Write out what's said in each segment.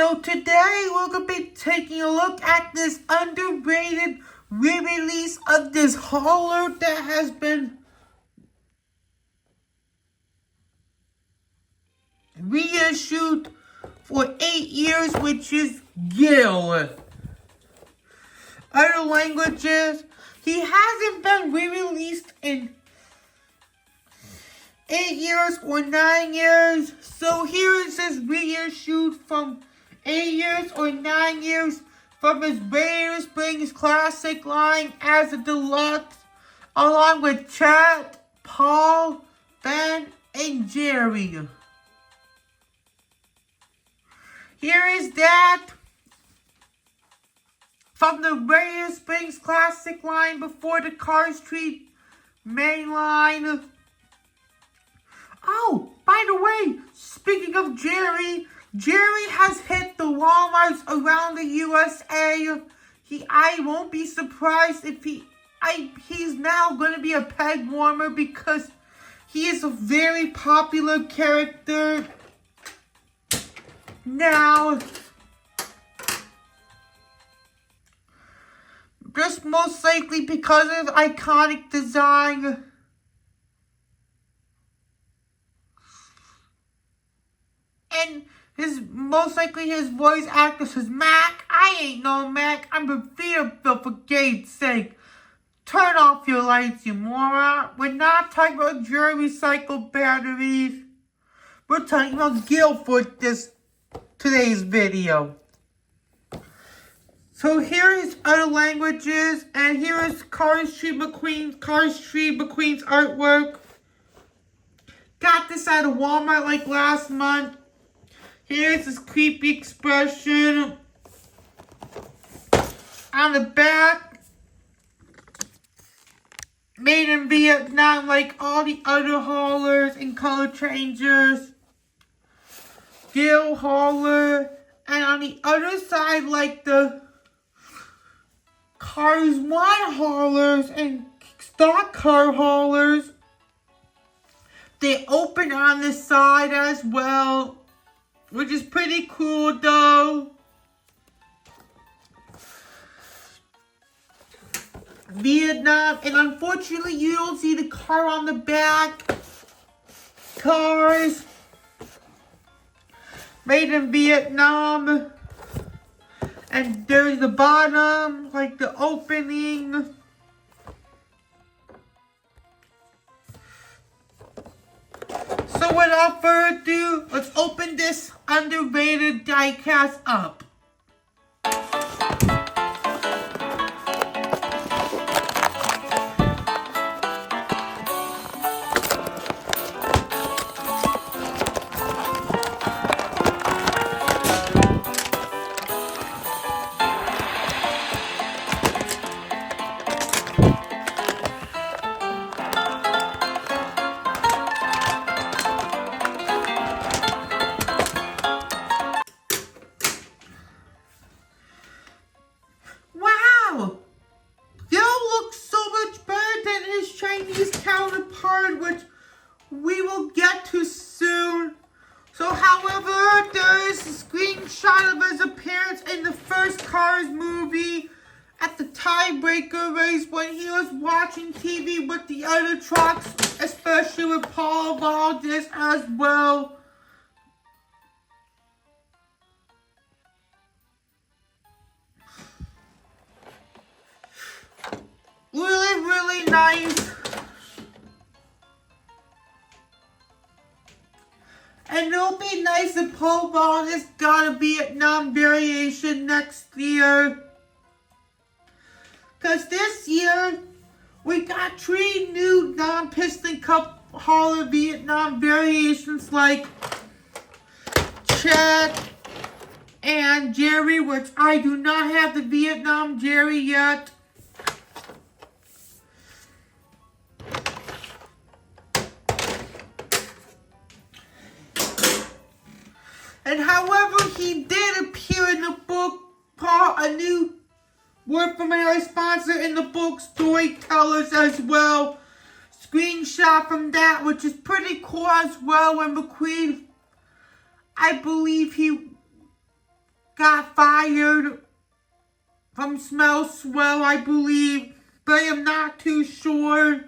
So today we're going to be taking a look at this underrated re-release of this hauler that has been reissued for 8 years, which is Gil. Other languages, he hasn't been re-released in 8 years or 9 years. So here is his reissued from 8 years or 9 years from his Radiator Springs Classic line as a deluxe, along with Chet, Paul, Ben, and Jerry. Here is that from the Radiator Springs Classic line before the Car Street main line. Oh, by the way, speaking of Jerry, Jerry has hit the Walmarts around the USA. I won't be surprised if he's now going to be a peg warmer because he is a very popular character now. Just most likely because of his iconic design. And most likely his voice actor says, Mack, I ain't no Mack, I'm a Vanderbilt, for Gabe's sake. Turn off your lights, you moron. We're not talking about Jerry recycled batteries. We're talking about Gil for today's video. So here is other languages, and here is Car Street McQueen's artwork. Got this at a Walmart like last month. Here's his creepy expression on the back. Made in Vietnam like all the other haulers and color changers. Gil hauler. And on the other side, like the Cars 1 haulers and stock car haulers, they open on the side as well, which is pretty cool though. Vietnam, and unfortunately you don't see the car on the back. Cars made in Vietnam. And there's the bottom, like the opening. So without further ado, let's open this underrated diecast up. Counterpart, which we will get to soon. So, however, there is a screenshot of his appearance in the first Cars movie at the tiebreaker race when he was watching TV with the other trucks, especially with Paul Valdez as well. Really, really nice. And it'll be nice if Paul Valdez got a Vietnam variation next year. Because this year, we got 3 new non-Piston Cup hauler Vietnam variations like Chet and Jerry, which I do not have the Vietnam Jerry yet. And however, he did appear in the book, a new word from another sponsor in the book, Storytellers as well. Screenshot from that, which is pretty cool as well, when McQueen, I believe he got fired from Smell Swell, I believe, but I am not too sure.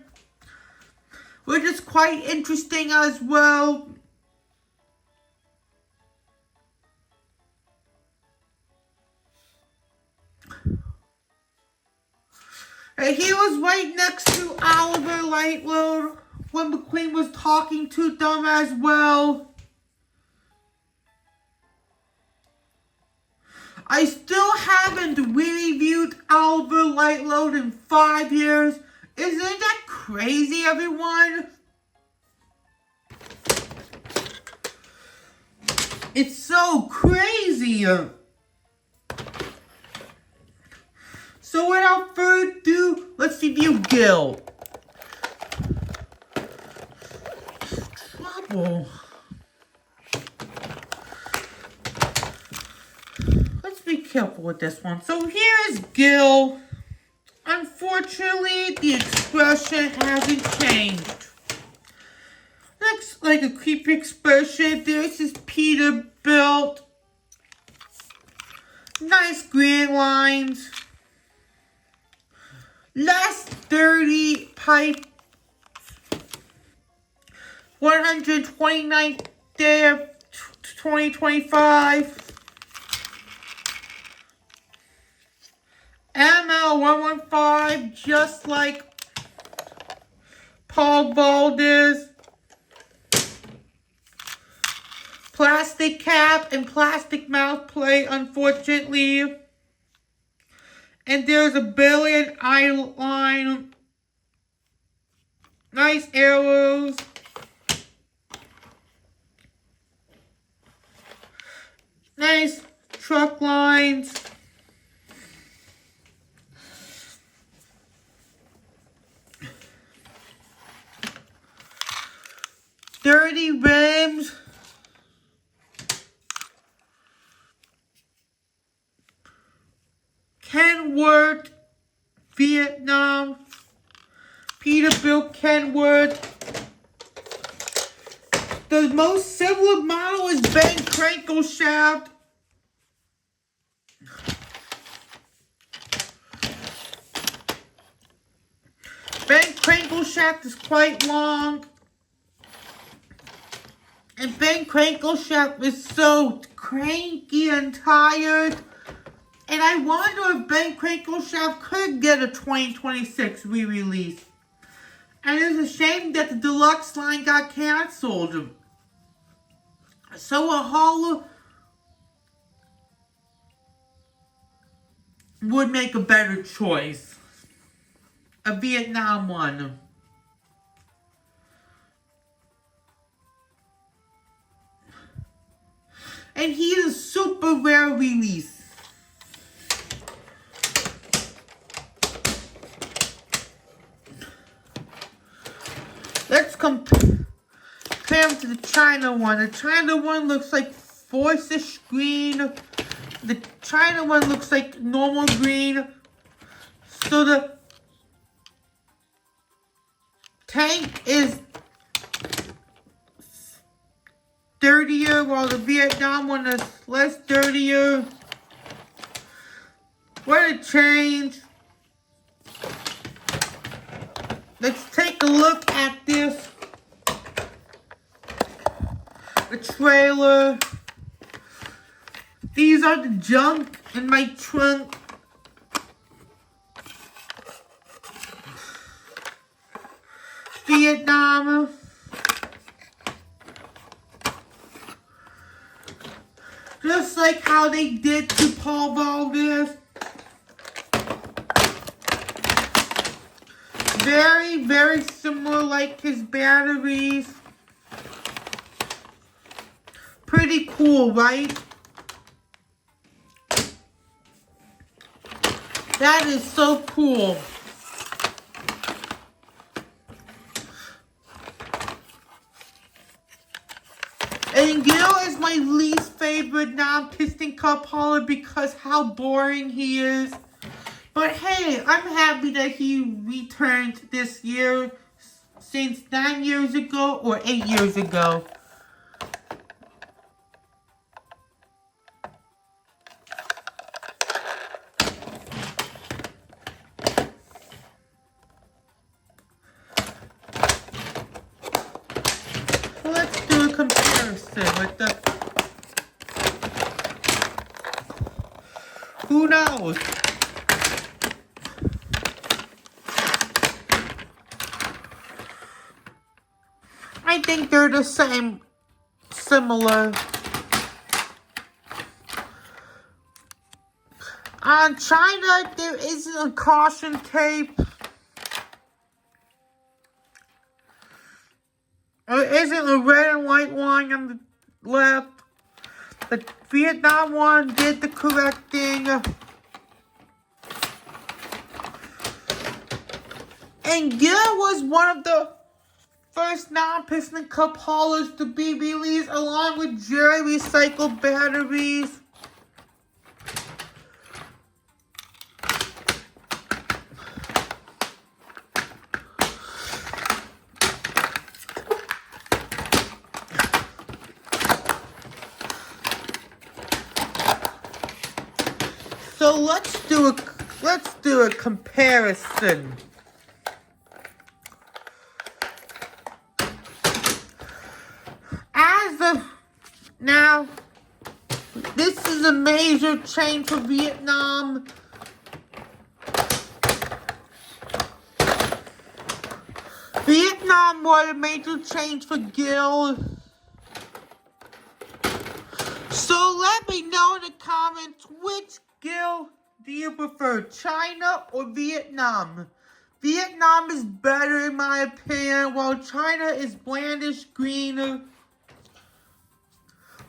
Which is quite interesting as well. And he was right next to Oliver Lightload when McQueen was talking to them as well. I still haven't reviewed Oliver Lightload in 5 years. Isn't that crazy, everyone? It's so crazy. So without further ado, let's review Gil. Trouble. Let's be careful with this one. So here is Gil. Unfortunately, the expression hasn't changed. Looks like a creepy expression. There's his Peterbilt. Nice green lines. Last 30 pipe. 129th day of 2025. ML115, just like Paul Valdez. Plastic cap and plastic mouth plate, unfortunately. And there's a belly and eye line. Nice arrows. Nice truck lines. Dirty rims. Kenworth, Vietnam. Peterbilt, Kenworth. The most similar model is Ben Crankleshaft. Ben Crankleshaft is quite long. And Ben Crankleshaft is so cranky and tired. And I wonder if Ben Crankleshaft could get a 2026 re-release. And it's a shame that the deluxe line got canceled. So a Hollow would make a better choice. A Vietnam one. And he is a super rare release. Let's compare him to the China one. The China one looks like force-ish green. The China one looks like normal green. So the tank is dirtier, while the Vietnam one is less dirtier. What a change. Let's take a look at this. The trailer. These are the junk in my trunk. Vietnam. Just like how they did to Paul Valdez. Very, very similar, like his batteries. Pretty cool, right? That is so cool. And Gil is my least favorite non-Piston Cup hauler because how boring he is. But hey, I'm happy that he returned this year since 9 years ago or 8 years ago. comparison with the... Who knows? I think they're the same, similar. On China, there isn't a caution tape. There isn't a red and white line on the left. The Vietnam one did the correct thing. And Gil was one of the first non-Piston Cup haulers to be released along with Jerry recycled batteries. So let's do a comparison. Now, this is a major change for Vietnam. Vietnam was a major change for Gil. So let me know in the comments, which Gil do you prefer, China or Vietnam? Vietnam is better in my opinion, while China is blandish greener.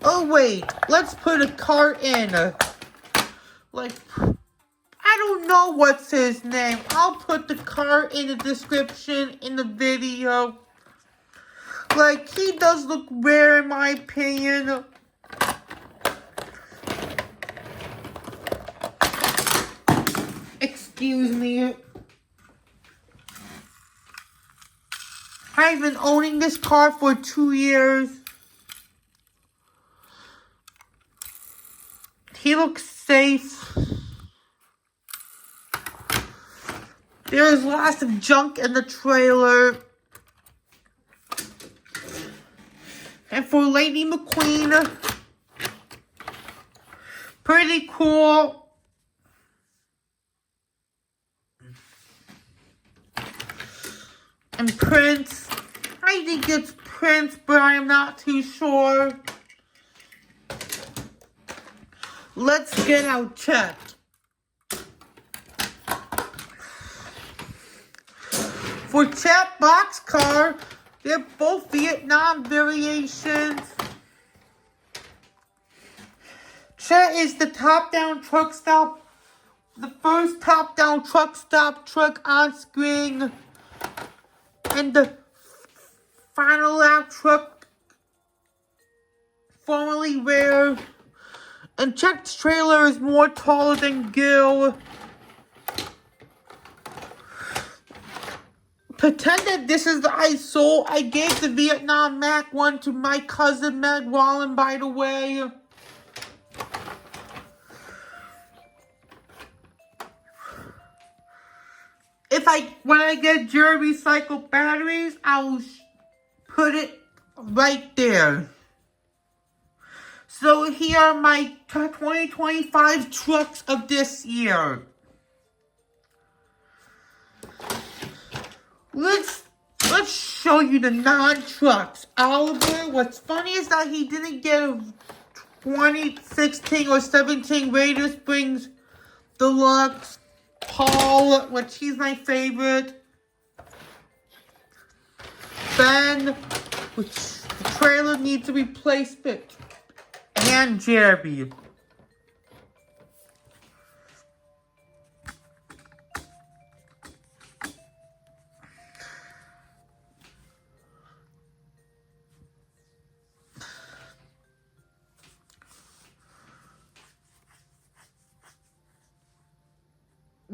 Oh wait, let's put a cart in. Like, I don't know what's his name. I'll put the cart in the description in the video. Like, he does look rare in my opinion. Excuse me. I've been owning this car for 2 years. He looks safe. There's lots of junk in the trailer. And for Lady McQueen, pretty cool. And Prince, I think it's Prince, but I'm not too sure. Let's get out checked. For Chet Boxkaaar, they're both Vietnam variations. Chet is the top-down truck stop, the first top-down truck stop truck on screen, and the final lap truck, formerly rare. And Chet's trailer is more taller than Gil. Pretend that this is the I sold. I gave the Vietnam Mack one to my cousin Meg Wallen, by the way. When I get Jerry recycled batteries, I'll put it right there. So here are my 2025 trucks of this year. Let's show you the non-trucks. Oliver, what's funny is that he didn't get a 2016 or 17 Raider Springs Deluxe. Paul, which he's my favorite. Ben, which the trailer needs a replacement. And Jerry.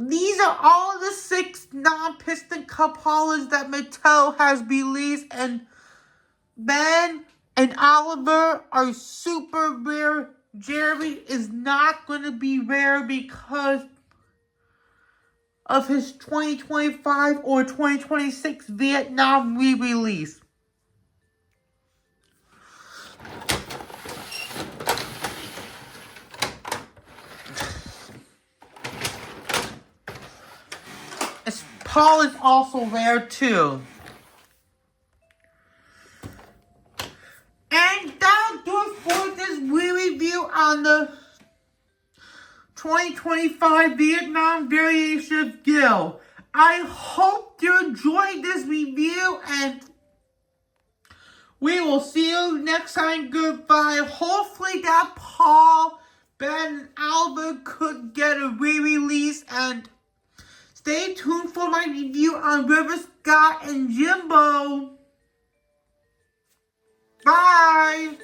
These are all the 6 non-Piston Cup haulers that Mattel has released, and Ben and Oliver are super rare. Jerry is not going to be rare because of his 2025 or 2026 Vietnam re-release. Paul is also there too. And that'll do it for this review on the 2025 Vietnam Variation of Gil. I hope you enjoyed this review, and we will see you next time. Goodbye. Hopefully that Paul, Ben, and Albert could get a re-release, and stay tuned for my review on River Scott and Jimbo. Bye.